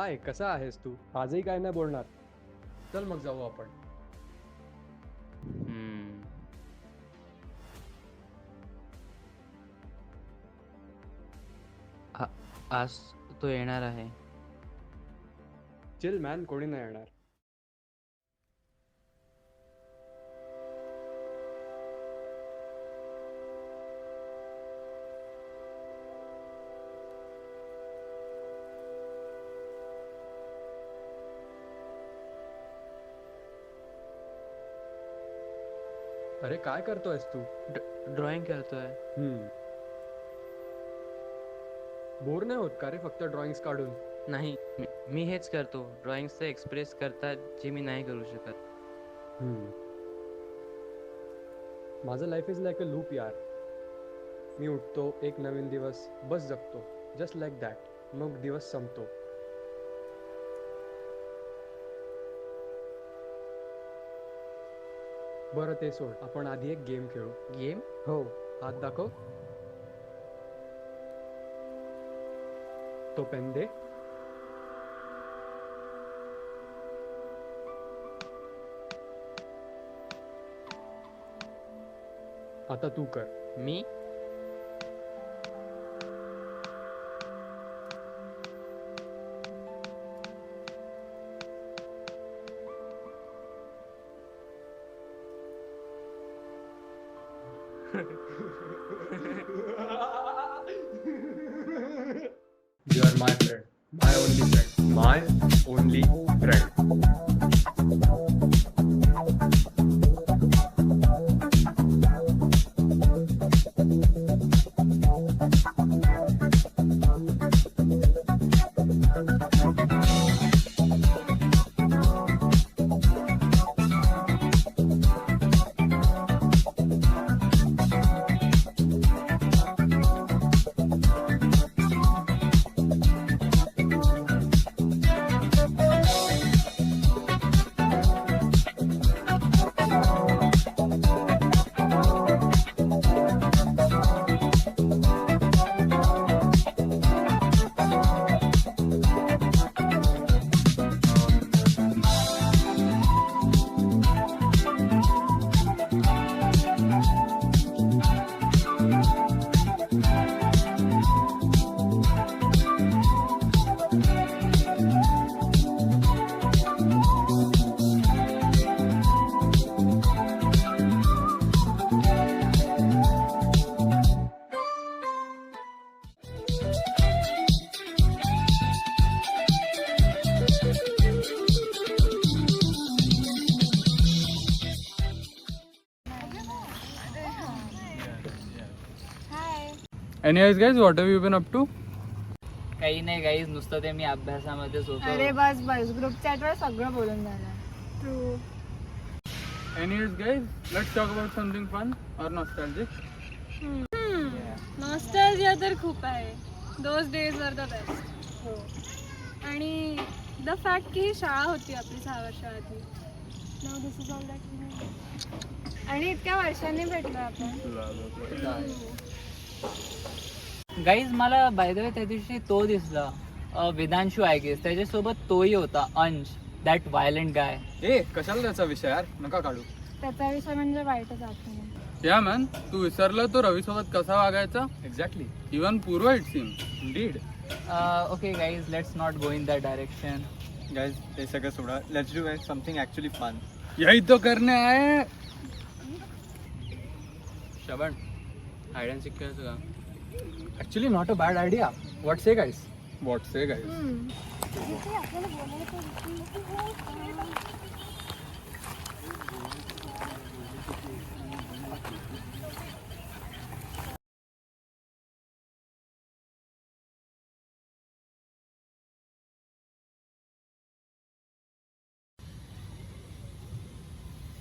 हाय, कसा आहेस तू? आजही काय नाही बोलणार. चल मग जाऊ आपण. आज तो येणार आहे. चिल मॅन, कोणी नाही येणार. अरे काय करतोयस तू? ड्रॉइंग करतोय. बोर नाही होत का रे फक्त ड्रॉइंग्स काढून? नाही, मी हेच करतो. ड्रॉइंग्सचं एक्सप्रेस करतात जे मी नाही करू शकत. माझं life is like a loop यार. मी उठतो, एक नवीन दिवस बस जगतो, जस्ट लाईक दॅट. मग दिवस संपतो. बरं ते सोड, आपण आधी एक गेम खेळू. गेम? हो, हात दाखव. तो पेन दे. आता तू कर. मी? You are my friend, my only friend, my only friend. Anyways guys, what have you been up to? काही नाही गाईज, नुसतं ते मी अभ्यासामध्येच होतो. अरे बस ग्रुप चॅटवर सगळं बोलून झालं. True. Anyways guys, let's talk about something fun or nostalgic. Nostalgia तर खूप आहे. Those days were the best. हो. आणि द फॅक्ट की ही शाळा होती आपली 6 वर्षा आधी. Now this is all that. आणि इतक्या वर्षांनी भेटलो आपण. गाईज मला बाय द वे त्या दिवशी तो दिसला, वेदांशू आय गेस, त्याच्यासोबत तोही होता, अंश, दॅट व्हायलंट गाय. ए कशाला त्याचा विषय यार, नका काढू. त्याचा विषय म्हणजे वाईटच आठवण. या मॅन, तू विसरला तो रवी सोबत कसा वागायचा. एक्झॅक्टली. इवन पूर्व it seem. Indeed. Okay guys, let's not go in that direction. Guys, हे सगळं सोडा. Let's do something actually fun. यही तो करने आए. श्रवण, हाईड अँड सीक खेळायचं का? Actually not a bad idea. What say guys? What say guys?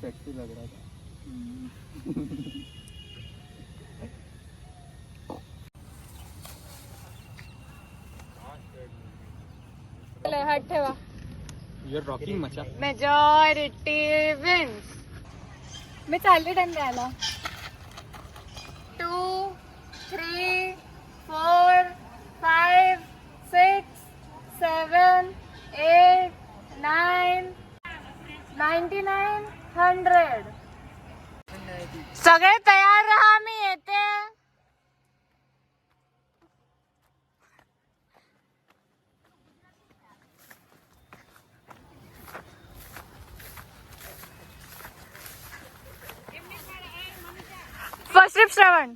Sexy लग रहा था. हात ठेवा. You're rocking मचा. Majority wins. मी चालले टाइम द्यायला. 2, 3, 4, 5, 6, 7, 8, 9, 99, 100. सगळे तयार राहा, मी येते. First trip Shravan.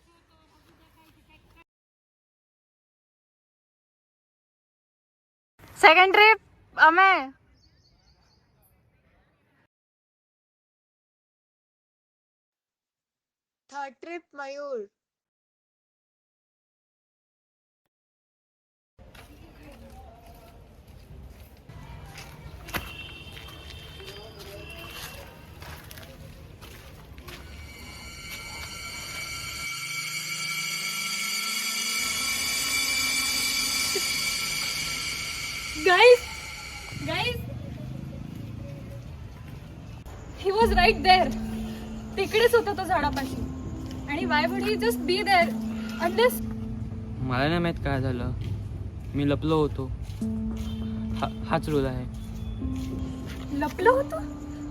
Second trip Amey. Third trip Mayur. Guys, he was right there. तिकडेच होता तो झाडापाशी. आणि why would he just be there unless. मला नाही माहित काय झालं. मी लपलो होतो. हाच रूल आहे. लपलो होतो?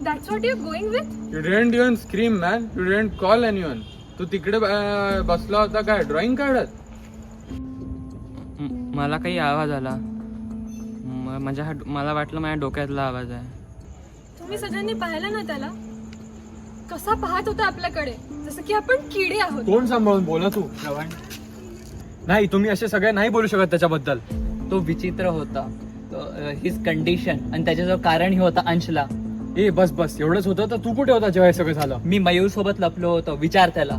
That's what you're going with? You didn't even scream, man. You didn't call anyone. तू तिकडे बसला होता काय ड्रॉइंग काढत? मला काही आवाज आला. मला वाटलं माझ्या डोक्यातला आवाज आहे. तुम्ही सगळ्यांनी पाहिलं ना त्याला कसा पाहत होता आपल्याकडे, जसं की आपण किडे आहोत. तोंड सांभाळून बोला तू श्रवण. नाही, तुम्ही असे सगळे नाही बोलू शकत त्याच्याबद्दल. तो विचित्र होता. हिज कंडिशन आणि त्याच्याजवळ कारण ही होता अंशला. ए बस बस, एवढंच होतं तर तू कुठे होता जेव्हा हे सगळं झालं? मी मयूर सोबत लपलो होतो. विचार त्याला.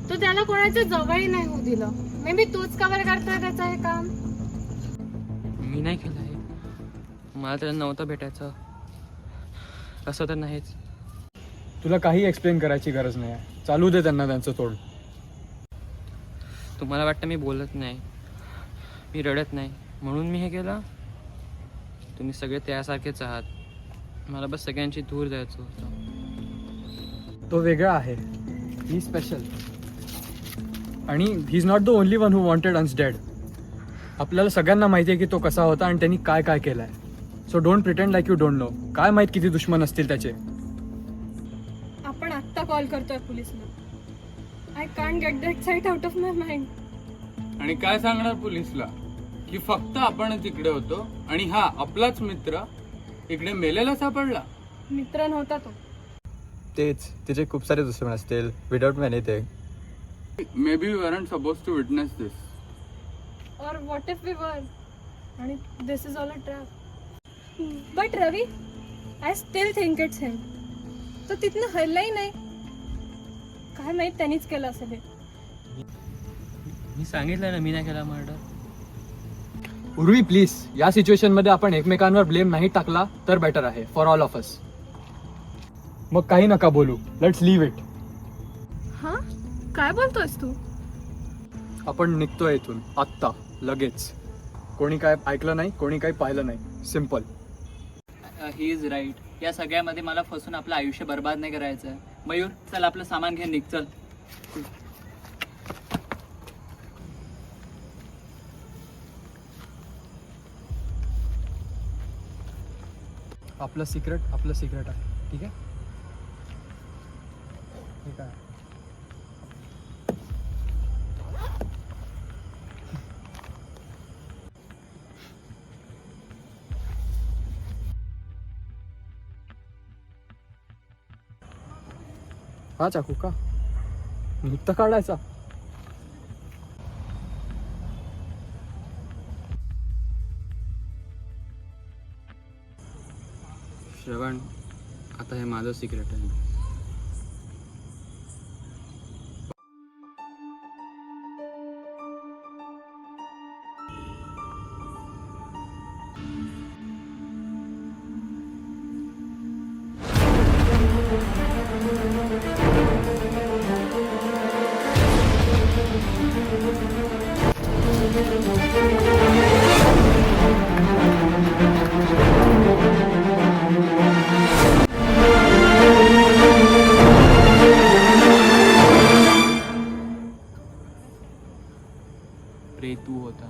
तो त्याला कोणाच्या जवळही नाही होऊ दिलं. मे बी तूच कव्हर करतोय त्याचं हे काम. मी नाही केलं आहे. मला त्याला नव्हतं भेटायचं. असं तर नाहीच. तुला काही एक्सप्लेन करायची गरज नाही आहे. चालू दे त्यांना त्यांचं तोड. तुम्हाला वाटतं मी बोलत नाही, मी रडत नाही म्हणून मी हे केलं? तुम्ही सगळे त्यासारखेच आहात. मला बस सगळ्यांची दूर जायचं होतं. तो वेगळा आहे. ही स्पेशल. आणि he is not the only one who wanted Ann's dead. आपल्याला सगळ्यांना माहिती आहे की तो कसा होता आणि त्यांनी काय काय केलंय. So don't pretend like you don't know. काय माहित किती दुश्मन असतील त्याचे. आपण आत्ता कॉल करतोय पोलिसला. I can't get that sight out of my mind. आणि काय सांगणार पोलिसला की फक्त आपण तिकडे होतो आणि हा आपलाच मित्र इकडे मेलेला सापडला. मित्र नव्हता तो. तेच, तिचे खूप सारे दुश्मन असतील. विदाउट मॅनी ते. May be we weren't supposed to witness this. Or what if we were? आणि this is all a trap. But Ravi, I still think it's him. तो तिथनं हल्लाही नाही. काय माहित त्यांनीच केलं असेल हे. मी सांगितलं ना मी नाही केला मर्डर. उर्वी प्लीज, या सिच्युएशन मध्ये आपण एकमेकांवर ब्लेम नाही टाकला तर बेटर आहे फॉर ऑल ऑफ अस. मग काही नका बोलू. Let's leave it. हा, काय बोलतोयस तू? आपण निघतोय इथून आत्ता, लगेच. कोणी काय ऐकलं नाही, कोणी काही पाहिलं नाही. सिम्पल. He is right. या सगळ्यामध्ये मला फसून आपलं आयुष्य बर्बाद नाही करायचं आहे. मयूर, चल आपलं सामान घे, निघ चल. आपलं सिक्रेट आहे. ठीक आहे. ठीक आहे. हा चाकू का नुकता काढायचा? श्रवण, आता हे माझं सिक्रेट आहे. तू होता.